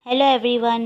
Hello everyone.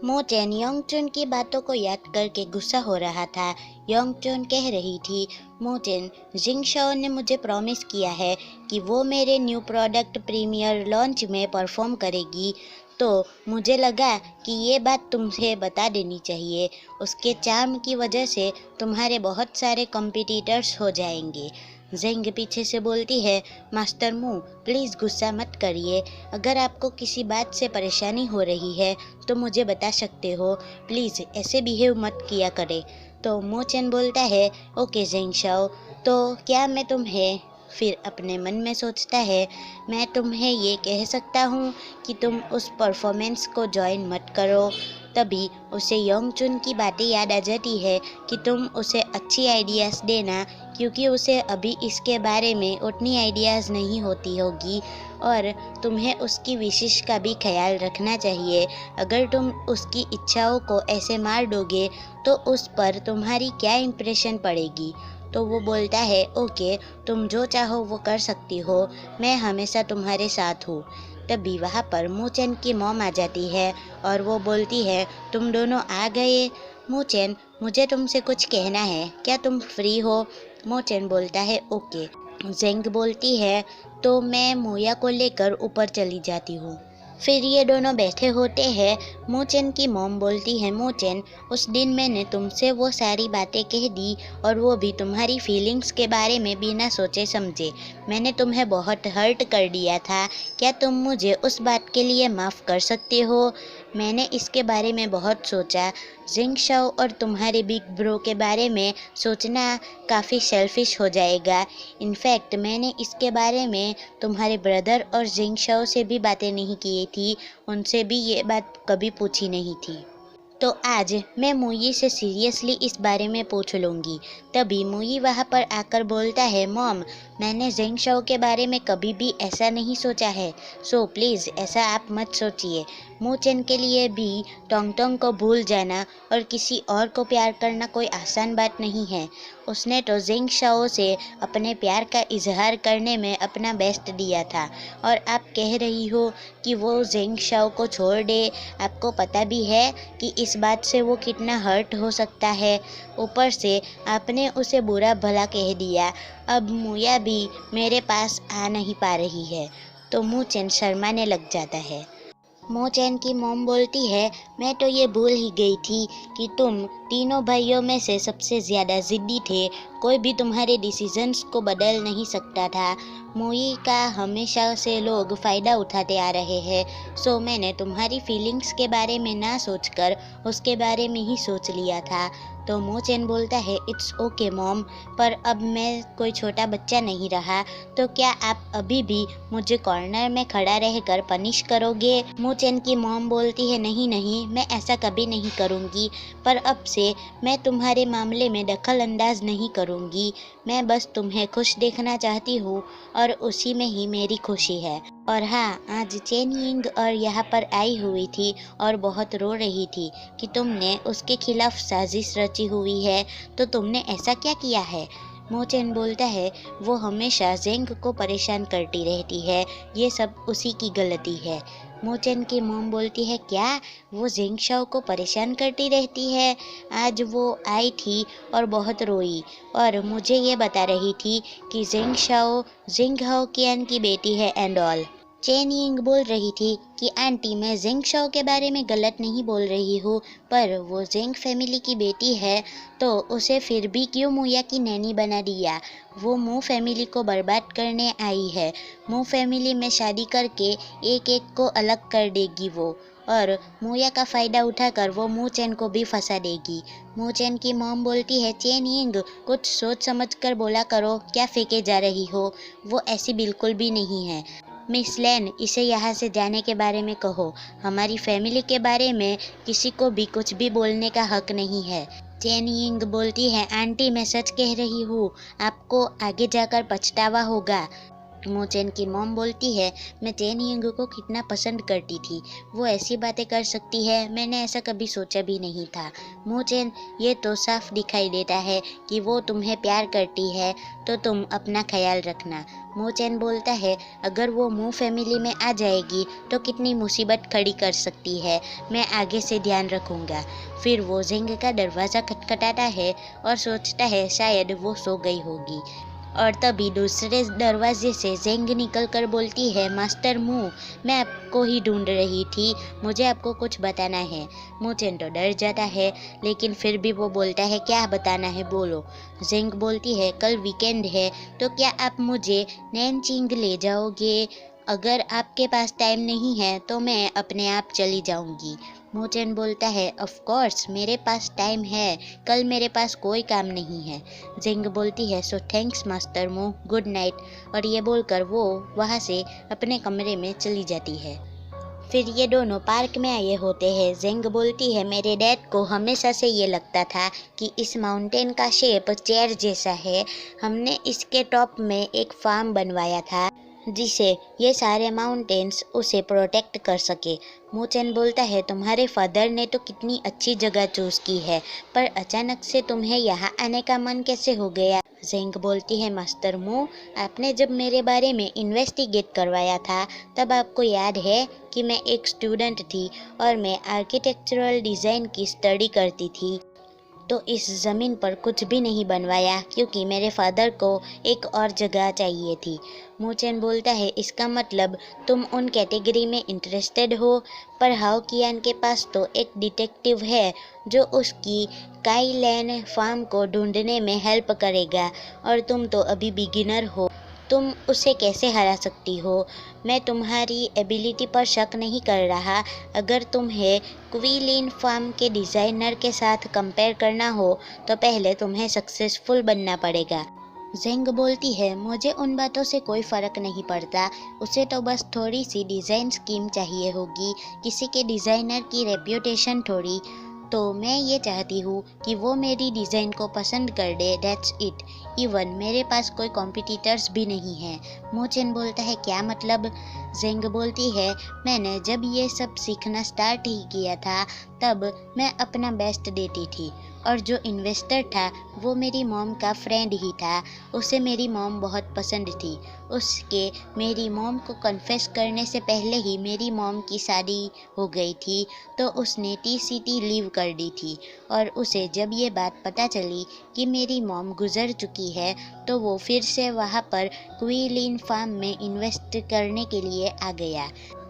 मोचेन योंगचुन की बातों को याद करके गुस्सा हो रहा था। योंगचुन कह रही थी, मोचेन, जिंगशाओ ने मुझे प्रॉमिस किया है कि वो मेरे न्यू प्रोडक्ट प्रीमियर लॉन्च में परफॉर्म करेगी, तो मुझे लगा कि ये बात तुमसे बता देनी चाहिए। उसके चार्म की वजह से तुम्हारे बहुत सारे कॉम्पिटिटर्स हो जाएंगे। जेंग पीछे से बोलती है, मास्टर मू, प्लीज़ गुस्सा मत करिए। अगर आपको किसी बात से परेशानी हो रही है तो मुझे बता सकते हो। प्लीज़ ऐसे बिहेव मत किया करे। तो मोचेन बोलता है, ओके जेंगशाओ, तो क्या मैं तुम्हें, फिर अपने मन में सोचता है, मैं तुम्हें ये कह सकता हूँ कि तुम उस परफॉर्मेंस को ज्वाइन मत करो। तभी उसे योंगचुन की बातें याद आ जाती है कि तुम उसे अच्छी आइडियाज़ देना, क्योंकि उसे अभी इसके बारे में उतनी आइडियाज़ नहीं होती होगी, और तुम्हें उसकी विशेष का भी ख्याल रखना चाहिए। अगर तुम उसकी इच्छाओं को ऐसे मार दोगे तो उस पर तुम्हारी क्या इम्प्रेशन पड़ेगी। तो वो बोलता है, ओके, तुम जो चाहो वो कर सकती हो, मैं हमेशा तुम्हारे साथ हूँ। तभी वहाँ पर मोचेन की मॉम आ जाती है और वो बोलती है, तुम दोनों आ गए। मोचेन, मुझे तुमसे कुछ कहना है, क्या तुम फ्री हो? मोचेन बोलता है, ओके। जेंग बोलती है, तो मैं मोया को लेकर ऊपर चली जाती हूँ। फिर ये दोनों बैठे होते हैं। मोचेन की मॉम बोलती है, मोचेन, उस दिन मैंने तुमसे वो सारी बातें कह दी, और वो भी तुम्हारी फीलिंग्स के बारे में बिना सोचे समझे। मैंने तुम्हें बहुत हर्ट कर दिया था। क्या तुम मुझे उस बात के लिए माफ़ कर सकते हो? मैंने इसके बारे में बहुत सोचा। जिंगशाओ और तुम्हारे बिग ब्रो के बारे में सोचना काफ़ी सेल्फिश हो जाएगा। इनफैक्ट मैंने इसके बारे में तुम्हारे ब्रदर और जिंगशाओ से भी बातें नहीं की थी, उनसे भी ये बात कभी पूछी नहीं थी। तो आज मैं मुई से सीरियसली इस बारे में पूछ लूँगी। तभी मुई वहाँ पर आकर बोलता है, मॉम, मैंने जिंगशाओ के बारे में कभी भी ऐसा नहीं सोचा है, सो प्लीज़ ऐसा आप मत सोचिए। मोचेन के लिए भी टोंग टोंग को भूल जाना और किसी और को प्यार करना कोई आसान बात नहीं है। उसने तो जिंगशाओ से अपने प्यार का इजहार करने में अपना बेस्ट दिया था, और आप कह रही हो कि वो जिंगशाओ को छोड़ दे। आपको पता भी है कि इस बात से वो कितना हर्ट हो सकता है। ऊपर से आपने उसे बुरा भला कह दिया। अब मुया भी मेरे पास आ नहीं पा रही है। तो मोचेन शर्माने लग जाता है। मोचेन की मॉम बोलती है, मैं तो ये भूल ही गई थी कि तुम तीनों भाइयों में से सबसे ज़्यादा ज़िद्दी थे। कोई भी तुम्हारे डिसीजंस को बदल नहीं सकता था। मुई का हमेशा से लोग फ़ायदा उठाते आ रहे हैं, सो मैंने तुम्हारी फीलिंग्स के बारे में ना सोचकर उसके बारे में ही सोच लिया था। तो मोचेन बोलता है, इट्स ओके मॉम, पर अब मैं कोई छोटा बच्चा नहीं रहा, तो क्या आप अभी भी मुझे कॉर्नर में खड़ा रहकर पनिश करोगे? मोचेन की मॉम बोलती है, नहीं नहीं, मैं ऐसा कभी नहीं करूँगी, पर अब से मैं तुम्हारे मामले में दखल अंदाज नहीं करूँगी। मैं बस तुम्हें खुश देखना चाहती हूँ, और उसी में ही मेरी खुशी है। और हाँ, आज चेन यिंग और यहाँ पर आई हुई थी और बहुत रो रही थी कि तुमने उसके खिलाफ साजिश रची हुई है, तो तुमने ऐसा क्या किया है? मोचेन बोलता है, वो हमेशा जेंग को परेशान करती रहती है, ये सब उसी की गलती है। मोचेन की मॉम बोलती है, क्या वो जिंगशाओ को परेशान करती रहती है? आज वो आई थी और बहुत रोई, और मुझे ये बता रही थी कि जिंगशाओ जिंगहाओ कियान की बेटी है एंड ऑल। चेन यिंग बोल रही थी कि आंटी, मैं जिंगशाओ के बारे में गलत नहीं बोल रही हूँ, पर वो जिंग फैमिली की बेटी है, तो उसे फिर भी क्यों मुया की नैनी बना दिया? वो मू फैमिली को बर्बाद करने आई है। मू फैमिली में शादी करके एक एक को अलग कर देगी वो, और मुया का फ़ायदा उठाकर वो मोचेन को भी फंसा देगी। मोचेन की मॉम बोलती है, चेन यिंग, कुछ सोच समझ कर बोला करो, क्या फेंके जा रही हो? वो ऐसी बिल्कुल भी नहीं है। मिस लैन, इसे यहाँ से जाने के बारे में कहो। हमारी फैमिली के बारे में किसी को भी कुछ भी बोलने का हक नहीं है। चेन यिंग बोलती है, आंटी, मैं सच कह रही हूँ, आपको आगे जाकर पछतावा होगा। मोचेन की मॉम बोलती है, मैं चेन यंग को कितना पसंद करती थी, वो ऐसी बातें कर सकती है, मैंने ऐसा कभी सोचा भी नहीं था। मोचेन, ये तो साफ दिखाई देता है कि वो तुम्हें प्यार करती है, तो तुम अपना ख्याल रखना। मोचेन बोलता है, अगर वो मू फैमिली में आ जाएगी तो कितनी मुसीबत खड़ी कर सकती है, मैं आगे से ध्यान रखूँगा। फिर वो जेंग का दरवाज़ा खटखटाता है और सोचता है शायद वो सो गई होगी। और तभी दूसरे दरवाजे से जेंग निकल कर बोलती है, मास्टर मू, मैं आपको ही ढूंढ रही थी, मुझे आपको कुछ बताना है। मोचेन तो डर जाता है, लेकिन फिर भी वो बोलता है, क्या बताना है बोलो। जेंग बोलती है, कल वीकेंड है, तो क्या आप मुझे नैनचिंग ले जाओगे? अगर आपके पास टाइम नहीं है तो मैं अपने आप चली जाऊंगी। मोचेन बोलता है, ऑफ कोर्स मेरे पास टाइम है, कल मेरे पास कोई काम नहीं है। जेंग बोलती है, सो थैंक्स मास्टर मू, गुड नाइट। और ये बोलकर वो वहाँ से अपने कमरे में चली जाती है। फिर ये दोनों पार्क में आए होते हैं। जेंग बोलती है, मेरे डैड को हमेशा से ये लगता था कि इस माउंटेन का शेप चेयर जैसा है, हमने इसके टॉप में एक फार्म बनवाया था जिसे ये सारे माउंटेन्स उसे प्रोटेक्ट कर सके। मोचेन बोलता है, तुम्हारे फादर ने तो कितनी अच्छी जगह चूज़ की है, पर अचानक से तुम्हें यहाँ आने का मन कैसे हो गया? जेंग बोलती है, मास्टर मू, आपने जब मेरे बारे में इन्वेस्टिगेट करवाया था तब आपको याद है कि मैं एक स्टूडेंट थी और मैं आर्किटेक्चरल डिज़ाइन की स्टडी करती थी, तो इस ज़मीन पर कुछ भी नहीं बनवाया क्योंकि मेरे फादर को एक और जगह चाहिए थी। मोचेन बोलता है, इसका मतलब तुम उन कैटेगरी में इंटरेस्टेड हो, पर हाओ कियान के पास तो एक डिटेक्टिव है जो उसकी काई लैन फार्म को ढूंढने में हेल्प करेगा, और तुम तो अभी बिगिनर हो, तुम उसे कैसे हरा सकती हो? मैं तुम्हारी एबिलिटी पर शक नहीं कर रहा, अगर तुम्हें क्वीलिन फार्म के डिज़ाइनर के साथ कंपेयर करना हो तो पहले तुम्हें सक्सेसफुल बनना पड़ेगा। जेंग बोलती है, मुझे उन बातों से कोई फ़र्क नहीं पड़ता, उसे तो बस थोड़ी सी डिज़ाइन स्कीम चाहिए होगी, किसी के डिज़ाइनर की रेप्यूटेशन थोड़ी, तो मैं ये चाहती हूँ कि वो मेरी डिज़ाइन को पसंद कर दे, दैट्स इट। इवन मेरे पास कोई कॉम्पिटिटर्स भी नहीं है। मोचेन बोलता है, क्या मतलब? जेंग बोलती है, मैंने जब ये सब सीखना स्टार्ट ही किया था तब मैं अपना बेस्ट देती थी, और जो इन्वेस्टर था वो मेरी मॉम का फ्रेंड ही था, उसे मेरी मॉम बहुत पसंद थी। उसके मेरी मॉम को कन्फेस करने से पहले ही मेरी मॉम की शादी हो गई थी, तो उसने टीसीटी लीव कर दी थी, और उसे जब ये बात पता चली कि मेरी मॉम गुजर चुकी है तो वो फिर से वहाँ पर क्वीलिन फार्म में इन्वेस्ट करने के लिए आ गया।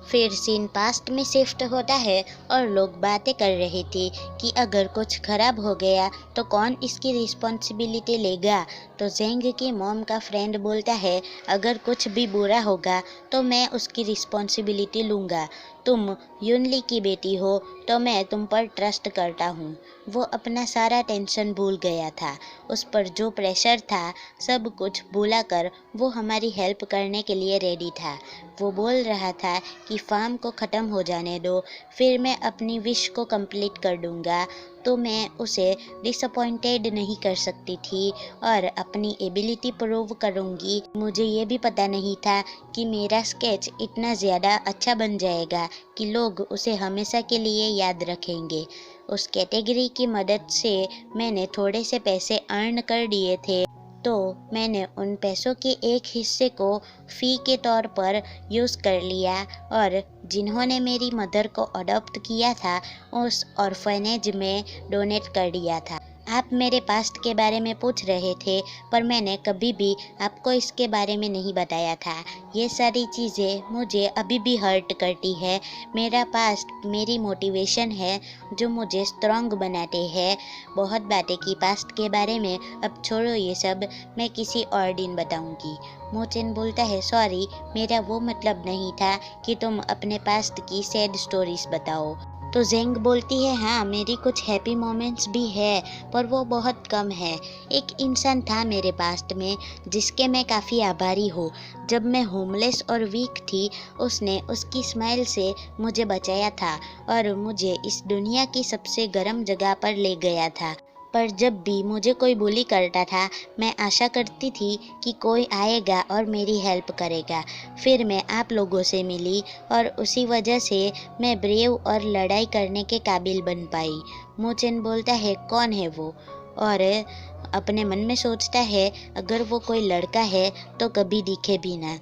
फिर सीन पास्ट में शिफ्ट होता है और लोग बातें कर रहे थे कि अगर कुछ खराब हो गया तो कौन इसकी रिस्पॉन्सिबिलिटी लेगा। तो जेंग की मॉम का फ्रेंड बोलता है, अगर कुछ भी बुरा होगा तो मैं उसकी रिस्पॉन्सिबिलिटी लूँगा, तुम युनली की बेटी हो तो मैं तुम पर ट्रस्ट करता हूँ। वो अपना सारा टेंशन भूल गया था, उस पर जो प्रेशर था सब कुछ भुलाकर वो हमारी हेल्प करने के लिए रेडी था। वो बोल रहा था कि फार्म को ख़त्म हो जाने दो, फिर मैं अपनी विश को कंप्लीट कर दूँगा, तो मैं उसे डिसअपॉइंटेड नहीं कर सकती थी और अपनी एबिलिटी प्रूव करूँगी। मुझे ये भी पता नहीं था कि मेरा स्केच इतना ज़्यादा अच्छा बन जाएगा कि लोग उसे हमेशा के लिए याद रखेंगे। उस कैटेगरी की मदद से मैंने थोड़े से पैसे अर्न कर दिए थे, तो मैंने उन पैसों के एक हिस्से को फ़ी के तौर पर यूज़ कर लिया, और जिन्होंने मेरी मदर को अडॉप्ट किया था उस ऑर्फनेज में डोनेट कर दिया था। आप मेरे पास्ट के बारे में पूछ रहे थे, पर मैंने कभी भी आपको इसके बारे में नहीं बताया था। ये सारी चीज़ें मुझे अभी भी हर्ट करती है। मेरा पास्ट मेरी मोटिवेशन है जो मुझे स्ट्रॉन्ग बनाते हैं। बहुत बातें की पास्ट के बारे में, अब छोड़ो ये सब, मैं किसी और दिन बताऊंगी। मोचेन बोलता है, सॉरी, मेरा वो मतलब नहीं था कि तुम अपने पास्ट की सैड स्टोरीज बताओ। तो जेंग बोलती है, हाँ मेरी कुछ हैप्पी मोमेंट्स भी है, पर वो बहुत कम है। एक इंसान था मेरे पास्ट में जिसके मैं काफ़ी आभारी हूँ। जब मैं होमलेस और वीक थी उसने उसकी स्माइल से मुझे बचाया था और मुझे इस दुनिया की सबसे गर्म जगह पर ले गया था। पर जब भी मुझे कोई बुली करता था मैं आशा करती थी कि कोई आएगा और मेरी हेल्प करेगा। फिर मैं आप लोगों से मिली और उसी वजह से मैं ब्रेव और लड़ाई करने के काबिल बन पाई। मोचेन बोलता है कौन है वो, और अपने मन में सोचता है अगर वो कोई लड़का है तो कभी दिखे भी ना।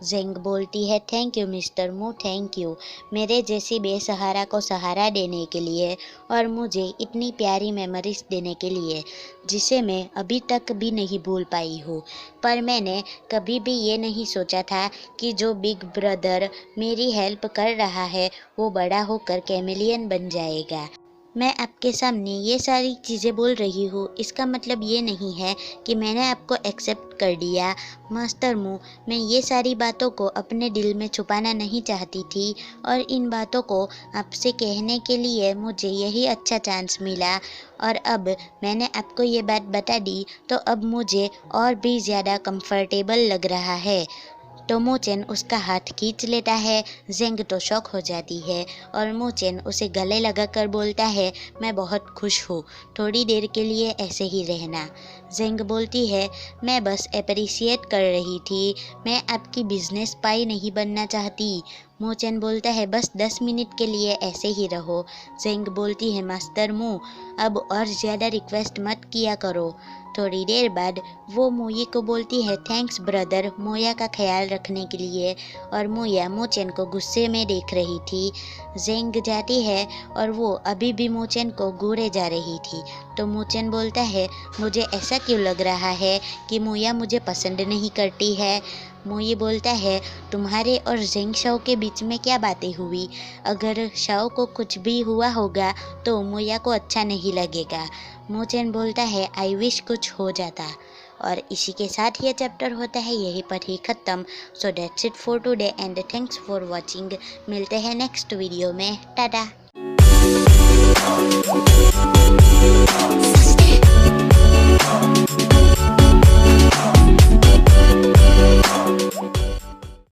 जेंग बोलती है थैंक यू मिस्टर मू, थैंक यू मेरे जैसी बेसहारा को सहारा देने के लिए और मुझे इतनी प्यारी मेमोरीज देने के लिए जिसे मैं अभी तक भी नहीं भूल पाई हूँ। पर मैंने कभी भी ये नहीं सोचा था कि जो बिग ब्रदर मेरी हेल्प कर रहा है वो बड़ा होकर कैमेलियन बन जाएगा। मैं आपके सामने ये सारी चीज़ें बोल रही हूँ, इसका मतलब ये नहीं है कि मैंने आपको एक्सेप्ट कर लिया। मास्टर मू, मैं ये सारी बातों को अपने दिल में छुपाना नहीं चाहती थी और इन बातों को आपसे कहने के लिए मुझे यही अच्छा चांस मिला और अब मैंने आपको ये बात बता दी तो अब मुझे और भी ज़्यादा कंफर्टेबल लग रहा है। तो मोचेन उसका हाथ खींच लेता है। जेंग तो शॉक हो जाती है और मोचेन उसे गले लगाकर बोलता है मैं बहुत खुश हूँ, थोड़ी देर के लिए ऐसे ही रहना। जेंग बोलती है मैं बस अप्रिशिएट कर रही थी, मैं आपकी बिजनेस पाई नहीं बनना चाहती। मोचेन बोलता है बस 10 मिनट के लिए ऐसे ही रहो। जेंग बोलती है मास्टर मू, अब और ज़्यादा रिक्वेस्ट मत किया करो। थोड़ी देर बाद वो मोई को बोलती है थैंक्स ब्रदर मोया का ख्याल रखने के लिए, और मोया मोचेन को गुस्से में देख रही थी। जेंग जाती है और वो अभी भी मोचेन को घूरे जा रही थी। तो मोचेन बोलता है मुझे ऐसा क्यों लग रहा है कि मोया मुझे पसंद नहीं करती है। मोई बोलता है तुम्हारे और जेंग शाओ के बीच में क्या बातें हुई, अगर शाओ को कुछ भी हुआ होगा तो मोया को अच्छा नहीं लगेगा। मोचेन बोलता है आई विश कुछ हो जाता। और इसी के साथ ये चैप्टर होता है यहीं पर ही ख़त्म। So that's it for today and thanks for watching. मिलते हैं नेक्स्ट वीडियो में। टाटा।